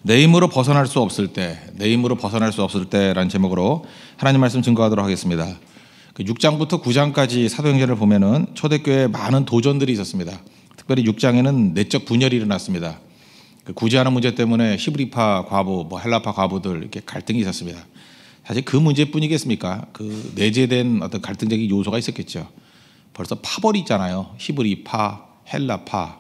내 힘으로 벗어날 수 없을 때, 내 힘으로 벗어날 수 없을 때라는 제목으로 하나님 말씀 증거하도록 하겠습니다. 6장부터 9장까지 사도행전을 보면은 초대교회에 많은 도전들이 있었습니다. 특별히 6장에는 내적 분열이 일어났습니다. 구제하는 문제 때문에 히브리파 과부, 헬라파 과부들 이렇게 갈등이 있었습니다. 사실 그 문제뿐이겠습니까? 그 내재된 어떤 갈등적인 요소가 있었겠죠. 벌써 파벌이 있잖아요. 히브리파, 헬라파.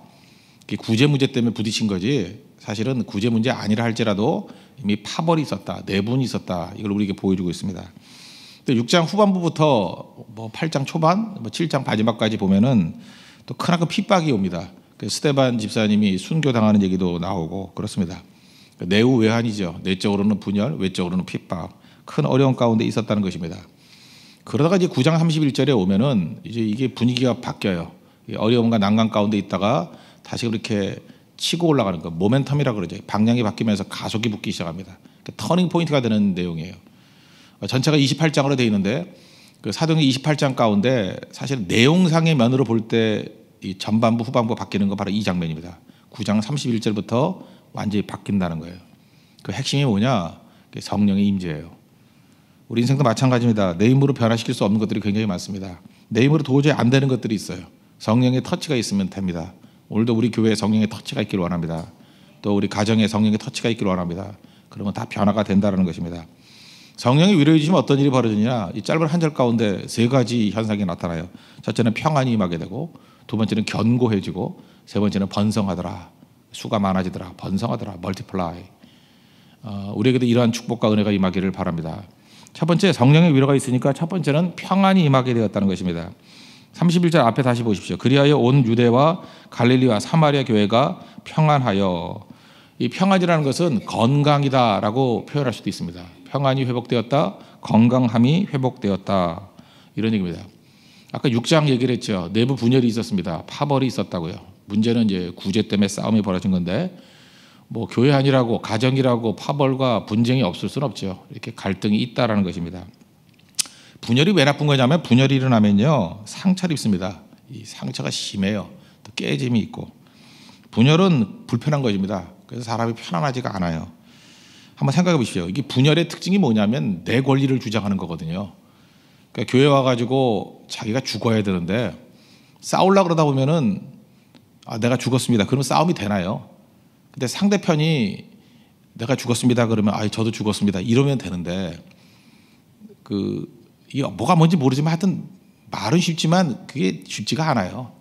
구제 문제 때문에 부딪힌 거지. 사실은 구제 문제 아니라 할지라도 이미 파벌이 있었다, 내분이 있었다. 이걸 우리에게 보여주고 있습니다. 6장 후반부부터 8장 초반, 7장 마지막까지 보면은 또 크나큰 핍박이 옵니다. 스데반 집사님이 순교당하는 얘기도 나오고 그렇습니다. 내후 외환이죠. 내적으로는 분열, 외적으로는 핍박, 큰 어려움 가운데 있었다는 것입니다. 그러다가 이제 9장 31절에 오면은 이제 이게 분위기가 바뀌어요. 어려움과 난관 가운데 있다가 다시 그렇게 치고 올라가는 거, 모멘텀이라고 그러죠. 방향이 바뀌면서 가속이 붙기 시작합니다. 터닝 포인트가 되는 내용이에요. 전체가 28장으로 되어 있는데 그 사도행전 28장 가운데 사실 내용상의 면으로 볼 때 이 전반부 후반부 바뀌는 거 바로 이 장면입니다. 9장 31절부터 완전히 바뀐다는 거예요. 그 핵심이 뭐냐? 성령의 임재예요. 우리 인생도 마찬가지입니다. 내 힘으로 변화시킬 수 없는 것들이 굉장히 많습니다. 내 힘으로 도저히 안 되는 것들이 있어요. 성령의 터치가 있으면 됩니다. 오늘도 우리 교회에 성령의 터치가 있기를 원합니다. 또 우리 가정에 성령의 터치가 있기를 원합니다. 그러면 다 변화가 된다는 것입니다. 성령이 위로해 주시면 어떤 일이 벌어지냐? 이 짧은 한 절 가운데 세 가지 현상이 나타나요. 첫째는 평안이 임하게 되고, 두 번째는 견고해지고, 세 번째는 번성하더라. 수가 많아지더라. 번성하더라. 멀티플라이. 우리에게도 이러한 축복과 은혜가 임하기를 바랍니다. 첫 번째, 성령의 위로가 있으니까 첫 번째는 평안이 임하게 되었다는 것입니다. 31절 앞에 다시 보십시오. 그리하여 온 유대와 갈릴리와 사마리아 교회가 평안하여. 이 평안이라는 것은 건강이다라고 표현할 수도 있습니다. 평안이 회복되었다, 건강함이 회복되었다, 이런 얘기입니다. 아까 6장 얘기를 했죠. 내부 분열이 있었습니다. 파벌이 있었다고요. 문제는 이제 구제 때문에 싸움이 벌어진 건데 교회 아니라고 가정이라고 파벌과 분쟁이 없을 수는 없죠. 이렇게 갈등이 있다라는 것입니다. 분열이 왜 나쁜 거냐면 분열이 일어나면요 상처를 입습니다. 이 상처가 심해요. 또 깨짐이 있고 분열은 불편한 것입니다. 그래서 사람이 편안하지가 않아요. 한번 생각해 보십시오. 이게 분열의 특징이 뭐냐면 내 권리를 주장하는 거거든요. 그러니까 교회 와가지고 자기가 죽어야 되는데 싸우려고 그러다 보면은 내가 죽었습니다. 그러면 싸움이 되나요? 근데 상대편이 내가 죽었습니다. 그러면 저도 죽었습니다. 이러면 되는데 이게 뭐가 뭔지 모르지만 하여튼 말은 쉽지만 그게 쉽지가 않아요.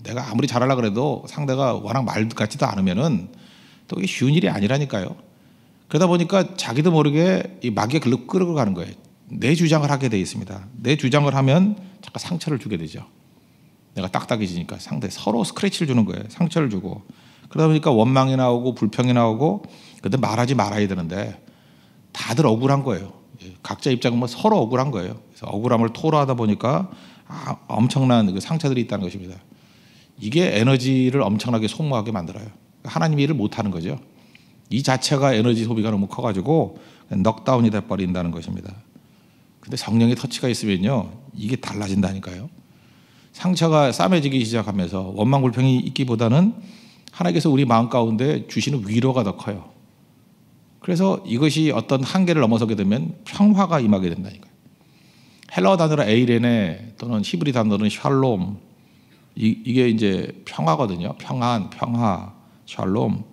내가 아무리 잘하려고 그래도 상대가 워낙 말 같지도 않으면은 또 이게 쉬운 일이 아니라니까요. 그러다 보니까 자기도 모르게 이 마귀가 글로 끌어가는 거예요. 내 주장을 하게 돼 있습니다. 내 주장을 하면 잠깐 상처를 주게 되죠. 내가 딱딱해지니까 상대 서로 스크래치를 주는 거예요. 상처를 주고 그러다 보니까 원망이 나오고 불평이 나오고 근데 말하지 말아야 되는데 다들 억울한 거예요. 각자 입장은 서로 억울한 거예요. 그래서 억울함을 토로하다 보니까 엄청난 그 상처들이 있다는 것입니다. 이게 에너지를 엄청나게 소모하게 만들어요. 하나님 일을 못하는 거죠. 이 자체가 에너지 소비가 너무 커가지고 넉다운이 돼버린다는 것입니다. 근데 성령의 터치가 있으면요 이게 달라진다니까요. 상처가 싸매지기 시작하면서 원망 불평이 있기보다는 하나님께서 우리 마음 가운데 주시는 위로가 더 커요. 그래서 이것이 어떤 한계를 넘어서게 되면 평화가 임하게 된다니까요. 헬라어 단어로 에이레네 또는 히브리 단어는 샬롬, 이게 이제 평화거든요. 평안, 평화, 샬롬.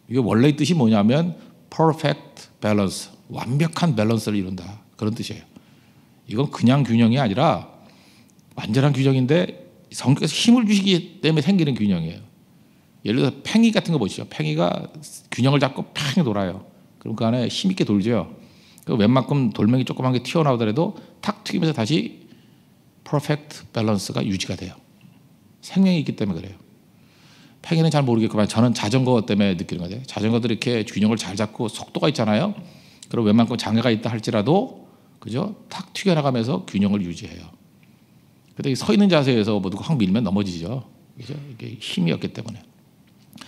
이게 원래 뜻이 뭐냐면 perfect balance, 완벽한 밸런스를 이룬다, 그런 뜻이에요. 이건 그냥 균형이 아니라 완전한 균형인데 성령께서 힘을 주시기 때문에 생기는 균형이에요. 예를 들어서 팽이 같은 거 보시죠. 팽이가 균형을 잡고 팽이 돌아요. 그럼 그 안에 힘있게 돌죠. 웬만큼 돌멩이 조그만 게 튀어나오더라도 탁 튀기면서 다시 퍼펙트 밸런스가 유지가 돼요. 생명이 있기 때문에 그래요. 팽이는 잘 모르겠지만 저는 자전거 때문에 느끼는 거죠. 자전거들이 이렇게 균형을 잘 잡고 속도가 있잖아요. 그럼 웬만큼 장애가 있다 할지라도 그죠? 탁 튀겨나가면서 균형을 유지해요. 근데 서 있는 자세에서 누가 확 밀면 넘어지죠. 그죠? 이게 힘이 없기 때문에.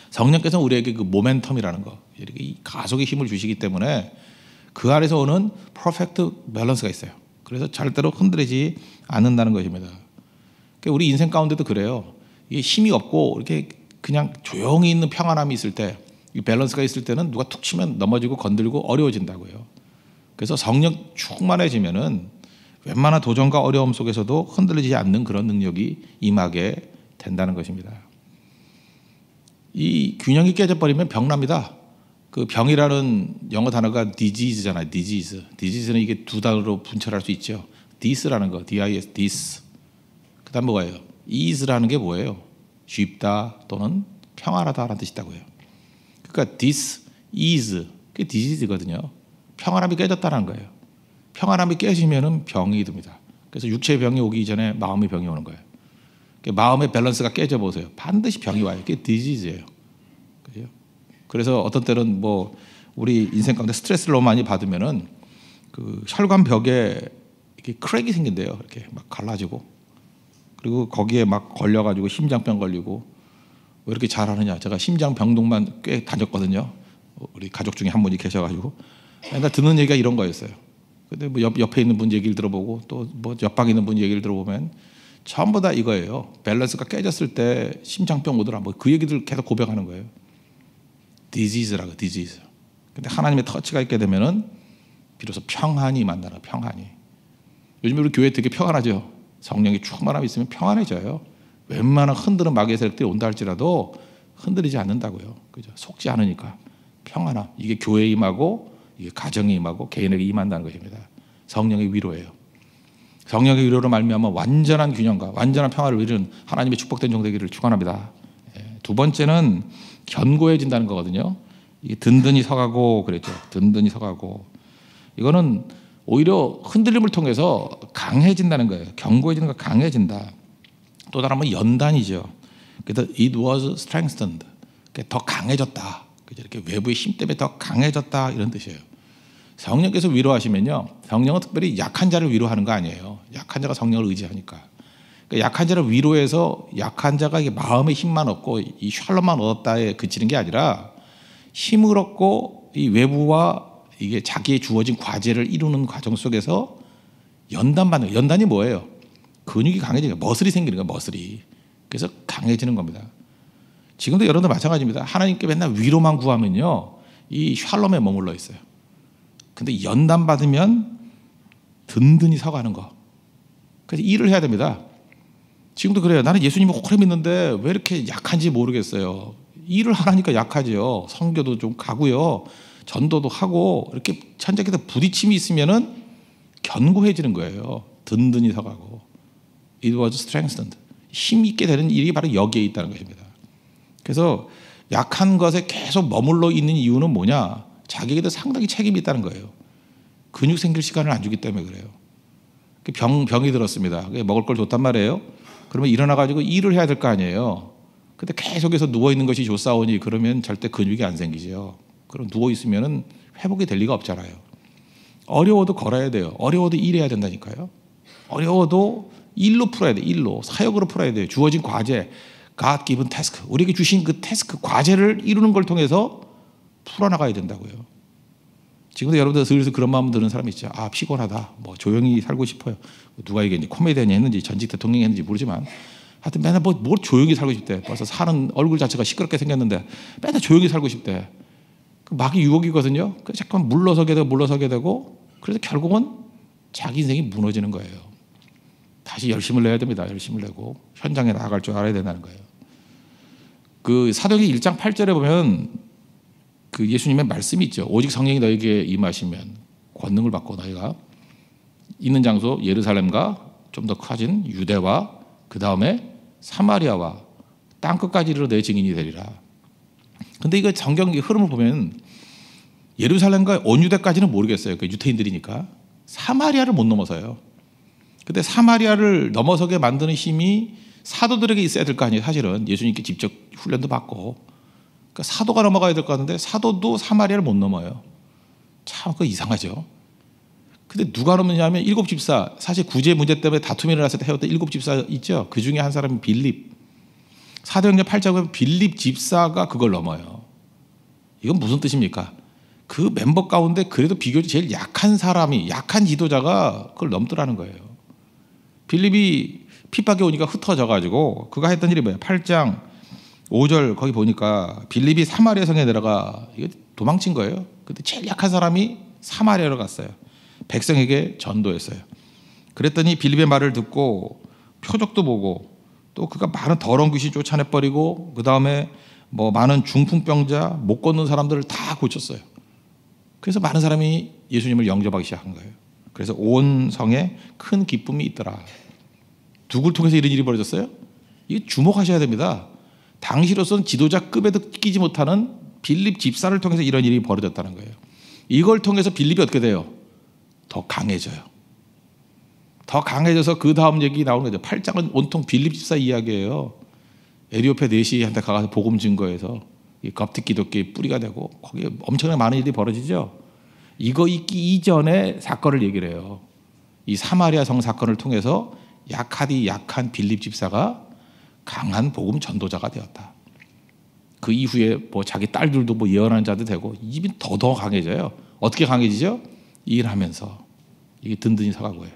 성령께서는 우리에게 그 모멘텀이라는 거, 이렇게 이 가속의 힘을 주시기 때문에 그 안에서 오는 퍼펙트 밸런스가 있어요. 그래서 절대로 흔들리지 않는다는 것입니다. 그러니까 우리 인생 가운데도 그래요. 이게 힘이 없고 이렇게 그냥 조용히 있는 평안함이 있을 때 이 밸런스가 있을 때는 누가 툭 치면 넘어지고 건들고 어려워진다고요. 그래서 성령 충만해지면은 웬만한 도전과 어려움 속에서도 흔들리지 않는 그런 능력이 임하게 된다는 것입니다. 이 균형이 깨져버리면 병납니다. 그 병이라는 영어 단어가 disease잖아요. disease. disease는 이게 두 단어로 분철할 수 있죠. this라는 거, dis, this. 그다음 뭐예요? ease라는 게 뭐예요? 쉽다 또는 평안하다라는 뜻이 있다고요. 그러니까 this, ease, 그게 disease거든요. 평안함이 깨졌다는 거예요. 평안함이 깨지면은 병이 듭니다. 그래서 육체의 병이 오기 전에 마음의 병이 오는 거예요. 마음의 밸런스가 깨져 보세요. 반드시 병이 와요. 그게 디지즈예요. 그죠? 그래서 어떤 때는 뭐 우리 인생 가운데 스트레스를 너무 많이 받으면은 그 혈관 벽에 이렇게 크랙이 생긴대요. 이렇게 막 갈라지고 그리고 거기에 막 걸려가지고 심장병 걸리고 왜 이렇게 잘하느냐? 제가 심장병동만 꽤 다녔거든요. 우리 가족 중에 한 분이 계셔가지고 맨날 듣는 얘기가 이런 거였어요. 근데 뭐 옆에 있는 분 얘기를 들어보고 또 뭐 옆방에 있는 분 얘기를 들어보면 전부 다 이거예요. 밸런스가 깨졌을 때 심장병 오더라. 뭐 그 얘기들 계속 고백하는 거예요. 디지즈라고 디지즈. 근데 하나님의 터치가 있게 되면은 비로소 평안이 만나는 평안이. 요즘 우리 교회 되게 평안하죠. 성령의 충만함이 있으면 평안해져요. 웬만한 흔드는 마귀의 세력들이 온다 할지라도 흔들리지 않는다고요. 그죠? 속지 않으니까 평안함. 이게 교회에 임하고 이게 가정에 임하고 개인에게 임한다는 것입니다. 성령의 위로예요. 성령의 위로로 말미암아 완전한 균형과 완전한 평화를 이루는 하나님의 축복된 종 되기를 축원합니다. 두 번째는 견고해진다는 거거든요. 이게 든든히 서가고 그랬죠. 든든히 서가고 이거는 오히려 흔들림을 통해서 강해진다는 거예요. 견고해지는 거 강해진다. 또 다른 건 연단이죠. 그래서 it was strengthened. 더 강해졌다. 이렇게 외부의 힘 때문에 더 강해졌다 이런 뜻이에요. 성령께서 위로하시면요, 성령은 특별히 약한 자를 위로하는 거 아니에요. 약한 자가 성령을 의지하니까. 그러니까 약한 자를 위로해서 약한 자가 이게 마음의 힘만 얻고 이 샬롬만 얻었다에 그치는 게 아니라 힘을 얻고 이 외부와 이게 자기의 주어진 과제를 이루는 과정 속에서 연단받는. 연단이 뭐예요? 근육이 강해지는 거예요. 머슬이 생기는 거예요. 머슬이. 그래서 강해지는 겁니다. 지금도 여러분도 마찬가지입니다. 하나님께 맨날 위로만 구하면요, 이 샬롬에 머물러 있어요. 근데 연단 받으면 든든히 서가는 거. 그래서 일을 해야 됩니다. 지금도 그래요. 나는 예수님을 오래 믿는데 왜 이렇게 약한지 모르겠어요. 일을 하라니까 약하죠. 선교도 좀 가고요, 전도도 하고 이렇게 천적에서 부딪힘이 있으면은 견고해지는 거예요. 든든히 서가고. It was strengthened. 힘 있게 되는 일이 바로 여기에 있다는 것입니다. 그래서 약한 것에 계속 머물러 있는 이유는 뭐냐? 자기에게도 상당히 책임이 있다는 거예요. 근육 생길 시간을 안 주기 때문에 그래요. 병이 들었습니다. 먹을 걸 줬단 말이에요. 그러면 일어나가지고 일을 해야 될 거 아니에요. 근데 계속해서 누워있는 것이 좋사오니 그러면 절대 근육이 안 생기죠. 그럼 누워있으면 회복이 될 리가 없잖아요. 어려워도 걸어야 돼요. 어려워도 일해야 된다니까요. 어려워도 일로 풀어야 돼요. 일로. 사역으로 풀어야 돼요. 주어진 과제, God given task. 우리에게 주신 그 태스크, 과제를 이루는 걸 통해서 풀어나가야 된다고요. 지금도 여러분들 슬슬 그런 마음 드는 사람이 있죠. 아, 피곤하다. 뭐 조용히 살고 싶어요. 누가 얘기했는지, 코미디언이 했는지 전직 대통령이 했는지 모르지만 하여튼 맨날 뭘 조용히 살고 싶대. 벌써 사는 얼굴 자체가 시끄럽게 생겼는데 맨날 조용히 살고 싶대. 그 마귀 유혹이거든요. 그래서 잠깐 물러서게 되고 그래서 결국은 자기 인생이 무너지는 거예요. 다시 열심을 내야 됩니다. 열심을 내고 현장에 나아갈 줄 알아야 된다는 거예요. 그 사도행전 1장 8절에 보면 그 예수님의 말씀이 있죠. 오직 성령이 너에게 임하시면 권능을 받고 너희가 있는 장소 예루살렘과 좀 더 커진 유대와 그 다음에 사마리아와 땅끝까지 이르러 내 증인이 되리라. 근데 이거 성경 흐름을 보면 예루살렘과 온 유대까지는 모르겠어요. 그 유태인들이니까. 사마리아를 못 넘어서요. 근데 사마리아를 넘어서게 만드는 힘이 사도들에게 있어야 될 거 아니에요. 사실은 예수님께 직접 훈련도 받고. 그러니까 사도가 넘어가야 될 것 같은데 사도도 사마리아를 못 넘어요. 참 그거 이상하죠. 근데 누가 넘느냐면 일곱 집사, 사실 구제 문제 때문에 다툼이 일어났을 때 해왔던 일곱 집사 있죠. 그 중에 한 사람이 빌립. 사도행전 8장에 보면 빌립 집사가 그걸 넘어요. 이건 무슨 뜻입니까? 그 멤버 가운데 그래도 비교적 제일 약한 사람이, 약한 지도자가 그걸 넘더라는 거예요. 빌립이 핍박에 오니까 흩어져 가지고 그가 했던 일이 뭐예요? 8장 5절 거기 보니까 빌립이 사마리아 성에 내려가 이게 도망친 거예요. 근데 제일 약한 사람이 사마리아로 갔어요. 백성에게 전도했어요. 그랬더니 빌립의 말을 듣고 표적도 보고 또 그가 많은 더러운 귀신 쫓아내버리고 그 다음에 뭐 많은 중풍병자 못 걷는 사람들을 다 고쳤어요. 그래서 많은 사람이 예수님을 영접하기 시작한 거예요. 그래서 온 성에 큰 기쁨이 있더라. 누굴 통해서 이런 일이 벌어졌어요? 이게 주목하셔야 됩니다. 당시로서는 지도자급에도 끼지 못하는 빌립 집사를 통해서 이런 일이 벌어졌다는 거예요. 이걸 통해서 빌립이 어떻게 돼요? 더 강해져요. 더 강해져서 그 다음 얘기 나오는 거죠. 8장은 온통 빌립 집사 이야기예요. 에리오페 내시한테 가서 복음 증거해서 겁틱 기독교의 뿌리가 되고 거기에 엄청나게 많은 일이 벌어지죠. 이거 있기 이전에 사건을 얘기를 해요. 이 사마리아 성 사건을 통해서 약한 빌립 집사가 강한 복음 전도자가 되었다. 그 이후에 뭐 자기 딸들도 뭐 예언하는 자도 되고 입이 더 강해져요. 어떻게 강해지죠? 일하면서 이게 든든히 서가고 해요.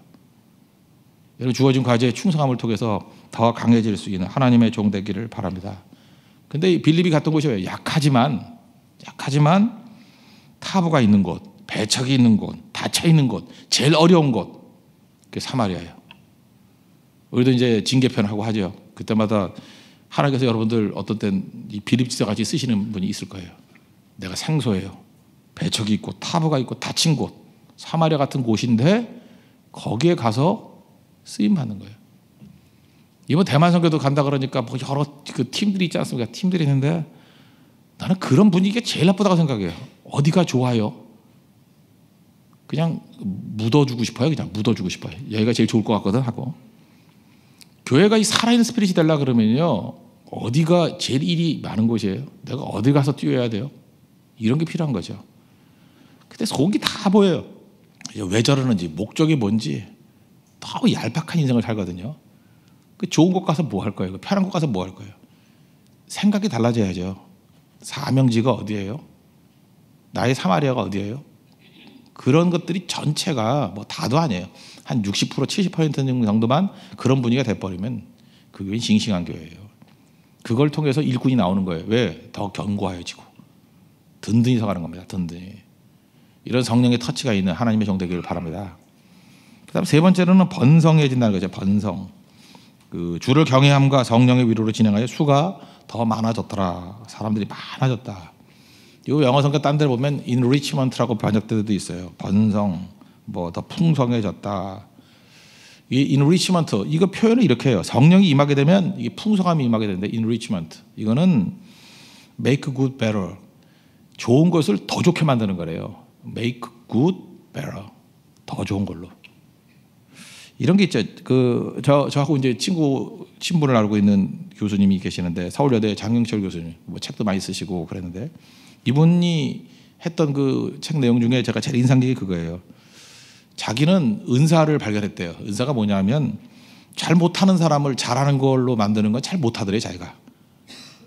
여러분 주어진 과제에 충성함을 통해서 더 강해질 수 있는 하나님의 종 되기를 바랍니다. 근데 빌립이 갔던 곳이 약하지만 타부가 있는 곳, 배척이 있는 곳, 닫혀 있는 곳, 제일 어려운 곳, 그게 사마리아예요. 우리도 이제 징계편을 하고 하죠. 그때마다 하나님께서 여러분들 어떤 땐 이 빌립 집사 같이 쓰시는 분이 있을 거예요. 내가 생소해요. 배척이 있고 타부가 있고 닫힌 곳, 사마리아 같은 곳인데 거기에 가서 쓰임 받는 거예요. 이번 대만 선교도 간다 그러니까 뭐 여러 그 팀들이 있지 않습니까? 팀들이 있는데 나는 그런 분위기가 제일 나쁘다고 생각해요. 어디가 좋아요? 그냥 묻어주고 싶어요. 그냥 묻어주고 싶어요. 여기가 제일 좋을 것 같거든 하고. 교회가 이 살아있는 스피릿이 되려 그러면요, 어디가 제일 일이 많은 곳이에요? 내가 어디 가서 뛰어야 돼요? 이런 게 필요한 거죠. 근데 속이 다 보여요. 왜 저러는지, 목적이 뭔지. 너무 얄팍한 인생을 살거든요. 그 좋은 곳 가서 뭐 할 거예요? 편한 곳 가서 뭐 할 거예요? 생각이 달라져야죠. 사명지가 어디예요? 나의 사마리아가 어디예요? 그런 것들이 전체가 뭐 다도 아니에요. 한 60%, 70% 정도만 그런 분위기가 돼버리면 그게 싱싱한 교회예요. 그걸 통해서 일꾼이 나오는 거예요. 왜? 더 견고해지고 든든히 서가는 겁니다. 든든히. 이런 성령의 터치가 있는 하나님의 종 되기를 바랍니다. 그 다음 세 번째로는 번성해진다는 거죠. 번성. 그 주를 경외함과 성령의 위로로 진행하여 수가 더 많아졌더라. 사람들이 많아졌다. 이 영어 성경 딴 데를 보면 enrichment라고 번역될 때도 있어요. 번성, 뭐 더 풍성해졌다. 이 enrichment 이거 표현을 이렇게 해요. 성령이 임하게 되면 이게 풍성함이 임하게 되는데 enrichment 이거는 make good better. 좋은 것을 더 좋게 만드는 거래요. make good better. 더 좋은 걸로. 이런 게 있죠. 저하고 이제 친분을 알고 있는 교수님이 계시는데 서울여대 장영철 교수님, 뭐 책도 많이 쓰시고 그랬는데 이분이 했던 그 책 내용 중에 제가 제일 인상 깊은 게 그거예요. 자기는 은사를 발견했대요. 은사가 뭐냐면 잘 못하는 사람을 잘하는 걸로 만드는 건 잘 못하더래요, 자기가.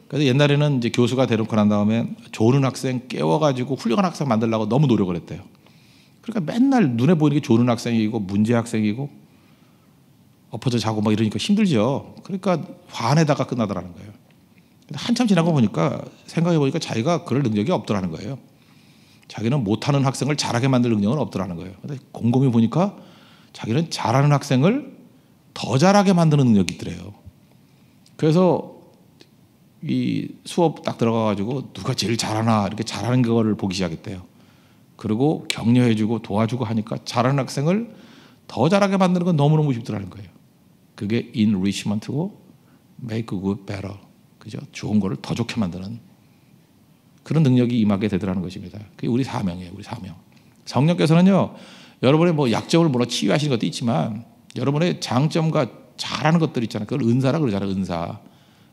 그래서 옛날에는 이제 교수가 대놓고 난 다음에 좋은 학생 깨워가지고 훌륭한 학생 만들려고 너무 노력을 했대요. 그러니까 맨날 눈에 보이는 게 좋은 학생이고 문제 학생이고 엎어져 자고 막 이러니까 힘들죠. 그러니까 화내다가 끝나더라는 거예요. 한참 지나고 보니까 생각해 보니까 자기가 그럴 능력이 없더라는 거예요. 자기는 못하는 학생을 잘하게 만들 능력은 없더라는 거예요. 근데 곰곰이 보니까 자기는 잘하는 학생을 더 잘하게 만드는 능력이 있더래요. 그래서 이 수업 딱 들어가가지고 누가 제일 잘하나 이렇게 잘하는 거를 보기 시작했대요. 그리고 격려해주고 도와주고 하니까 잘하는 학생을 더 잘하게 만드는 건 너무너무 쉽더라는 거예요. 그게 enrichment고 make good better. 그죠? 좋은 거를 더 좋게 만드는 그런 능력이 임하게 되더라는 것입니다. 그게 우리 사명이에요. 우리 사명. 성령께서는요, 여러분의 뭐 약점을 물어 치유하시는 것도 있지만 여러분의 장점과 잘하는 것들 있잖아요. 그걸 은사라 그러잖아요.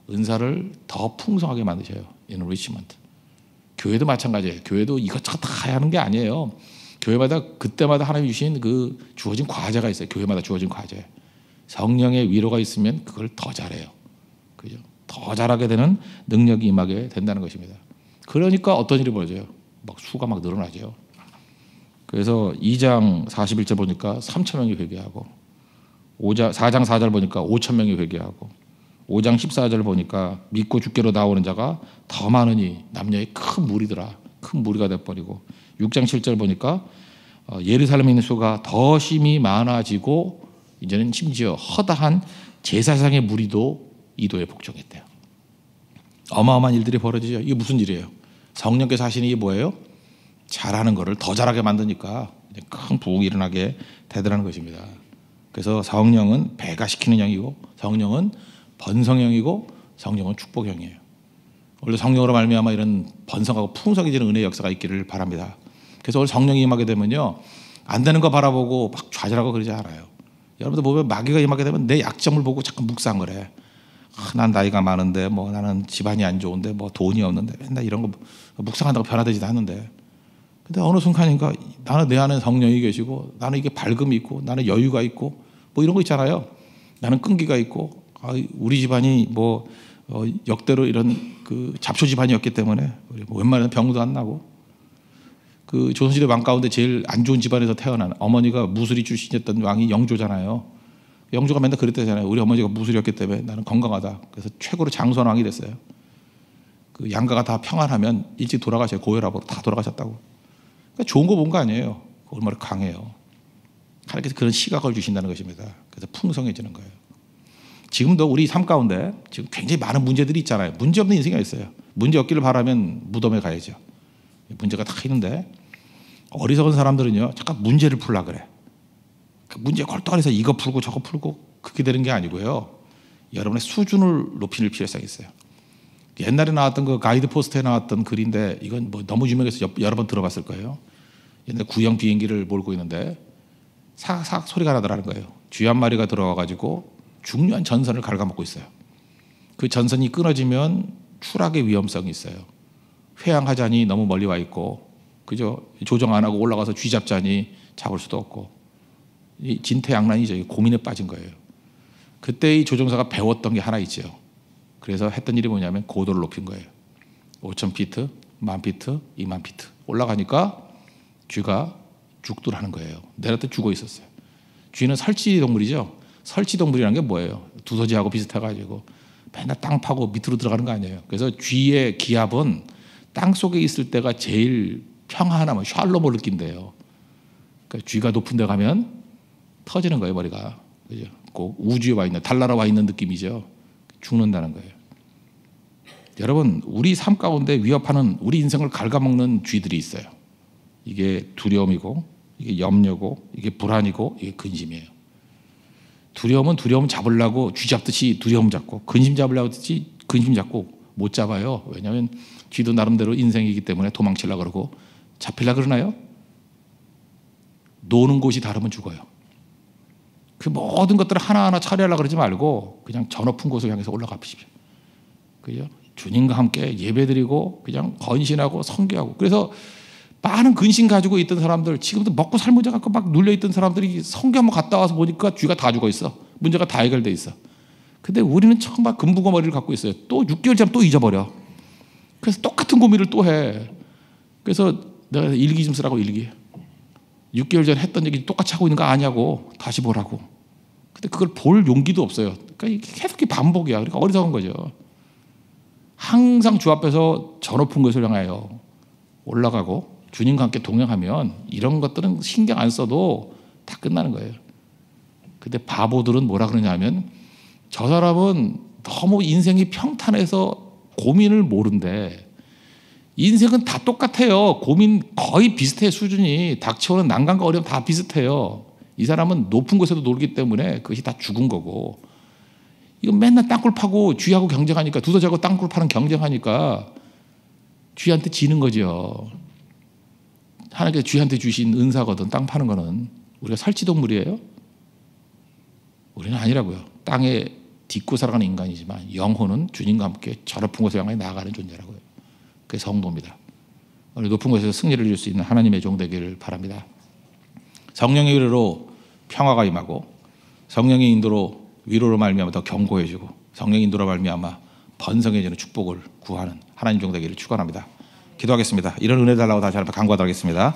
은사를 더 풍성하게 만드셔요. enrichment. 교회도 마찬가지예요. 교회도 이것저것 다 하는 게 아니에요. 교회마다 그때마다 하나님 주신 그 주어진 과제가 있어요. 교회마다 주어진 과제. 성령의 위로가 있으면 그걸 더 잘해요. 그죠? 더 잘하게 되는 능력이 임하게 된다는 것입니다. 그러니까 어떤 일이 벌어져요? 막 수가 막 늘어나죠. 그래서 2장 41절 보니까 3,000명이 회개하고 4장 4절 보니까 5,000명이 회개하고 5장 14절 보니까 믿고 주께로 나오는 자가 더 많으니 남녀의 큰 무리더라. 큰 무리가 돼버리고 6장 7절 보니까 예루살렘에 있는 수가 더 심히 많아지고 이제는 심지어 허다한 제사장의 무리도 이도에 복종했대요. 어마어마한 일들이 벌어지죠. 이게 무슨 일이에요? 성령께서 하시는 게 뭐예요? 잘하는 거를 더 잘하게 만드니까 큰 부흥이 일어나게 되더라는 것입니다. 그래서 성령은 배가시키는 영이고 성령은 번성형이고 성령은 축복형이에요. 원래 성령으로 말미암아 이런 번성하고 풍성해지는 은혜의 역사가 있기를 바랍니다. 그래서 오늘 성령이 임하게 되면요, 안 되는 거 바라보고 막 좌절하고 그러지 않아요. 여러분들 보면 마귀가 임하게 되면 내 약점을 보고 자꾸 묵상을 해. 난 나이가 많은데 뭐 나는 집안이 안 좋은데 뭐 돈이 없는데 맨날 이런 거 묵상한다고 변화되지도 않는데, 근데 어느 순간인가 나는 내 안에 성령이 계시고 나는 이게 밝음이 있고 나는 여유가 있고 뭐 이런 거 있잖아요. 나는 끈기가 있고 우리 집안이 뭐 역대로 이런 그 잡초 집안이었기 때문에 우리 뭐 웬만해서 병도 안 나고, 그 조선시대 왕 가운데 제일 안 좋은 집안에서 태어난 어머니가 무술이 출신이었던 왕이 영조잖아요. 영조가 맨날 그랬대잖아요. 우리 어머니가 무술이었기 때문에 나는 건강하다. 그래서 최고로 장수한 왕이 됐어요. 그 양가가 다 평안하면 일찍 돌아가셔요. 고혈압으로 다 돌아가셨다고. 그러니까 좋은 거 본 거 아니에요. 얼마나 강해요. 하나님께서 그런 시각을 주신다는 것입니다. 그래서 풍성해지는 거예요. 지금도 우리 삶 가운데 지금 굉장히 많은 문제들이 있잖아요. 문제 없는 인생이 있어요. 문제 없기를 바라면 무덤에 가야죠. 문제가 다 있는데 어리석은 사람들은요, 잠깐 문제를 풀라 그래. 그 문제 걸떡해서 이거 풀고 저거 풀고 그렇게 되는 게 아니고요. 여러분의 수준을 높일 필요성이 있어요. 옛날에 나왔던 그 가이드 포스트에 나왔던 글인데, 이건 뭐 너무 유명해서 여러 번 들어봤을 거예요. 옛날 구형 비행기를 몰고 있는데 삭삭 소리가 나더라는 거예요. 쥐 한 마리가 들어와가지고 중요한 전선을 갉아먹고 있어요. 그 전선이 끊어지면 추락의 위험성이 있어요. 회항하자니 너무 멀리 와 있고, 그죠? 조정 안 하고 올라가서 쥐 잡자니 잡을 수도 없고, 이 진퇴양난이죠. 고민에 빠진 거예요. 그때 이 조종사가 배웠던 게 하나 있죠. 그래서 했던 일이 뭐냐면 고도를 높인 거예요. 5,000피트, 10,000피트, 20,000피트 올라가니까 쥐가 죽돌하는 거예요. 내렸다 죽어 있었어요. 쥐는 설치 동물이죠. 설치 동물이라는 게 뭐예요? 두더지하고 비슷해가지고 맨날 땅 파고 밑으로 들어가는 거 아니에요. 그래서 쥐의 기압은 땅 속에 있을 때가 제일 평안하면 샬롬을 느낀대요. 그러니까 쥐가 높은 데 가면 터지는 거예요, 머리가. 그죠? 꼭 우주에 와 있는, 달나라 와 있는 느낌이죠. 죽는다는 거예요. 여러분, 우리 삶 가운데 위협하는, 우리 인생을 갉아먹는 쥐들이 있어요. 이게 두려움이고, 이게 염려고, 이게 불안이고, 이게 근심이에요. 두려움은 두려움 잡으려고 쥐 잡듯이 두려움 잡고, 근심 잡으려고 하듯이 근심 잡고 못 잡아요. 왜냐하면 쥐도 나름대로 인생이기 때문에 도망치려고 그러고, 잡히려고 그러나요? 노는 곳이 다르면 죽어요. 그 모든 것들을 하나하나 처리하려고 그러지 말고 그냥 저 높은 곳을 향해서 올라가십시오. 그죠? 주님과 함께 예배드리고 그냥 헌신하고 선교하고. 그래서 많은 근심 가지고 있던 사람들, 지금도 먹고 살 문제 갖고 막 눌려있던 사람들이 선교 한번 갔다 와서 보니까 쥐가 다 죽어 있어. 문제가 다 해결돼 있어. 근데 우리는 처음 막 금붕어머리를 갖고 있어요. 또 6개월 지나면 또 잊어버려. 그래서 똑같은 고민을 또 해. 그래서 내가 일기 좀 쓰라고, 일기. 6개월 전에 했던 얘기 똑같이 하고 있는 거 아냐고, 다시 보라고. 근데 그걸 볼 용기도 없어요. 그러니까 계속 반복이야. 그러니까 어리석은 거죠. 항상 주 앞에서 저 높은 곳을 향하여 올라가고 주님과 함께 동행하면 이런 것들은 신경 안 써도 다 끝나는 거예요. 근데 바보들은 뭐라 그러냐면, 저 사람은 너무 인생이 평탄해서 고민을 모른대. 인생은 다 똑같아요. 고민 거의 비슷해. 수준이 닥쳐오는 난관과 어려움 다 비슷해요. 이 사람은 높은 곳에도 놀기 때문에 그것이 다 죽은 거고, 이건 맨날 땅굴 파고 쥐하고 경쟁하니까, 두더지하고 땅굴 파는 경쟁하니까 쥐한테 지는 거죠. 하나님께서 쥐한테 주신 은사거든. 땅 파는 거는. 우리가 살치동물이에요? 우리는 아니라고요. 땅에 딛고 살아가는 인간이지만 영혼은 주님과 함께 저 높은 곳을 향해 나아가는 존재라고요. 그게 성도입니다. 우리 높은 곳에서 승리를 줄 수 있는 하나님의 종 되기를 바랍니다. 성령의 위로로 평화가 임하고, 성령의 인도로 위로로 말미암아 더 견고해지고, 성령의 인도로 말미암아 번성해지는 축복을 구하는 하나님 종 되기를 축원합니다. 기도하겠습니다. 이런 은혜 달라고 다시 한번 간구하도록 하겠습니다.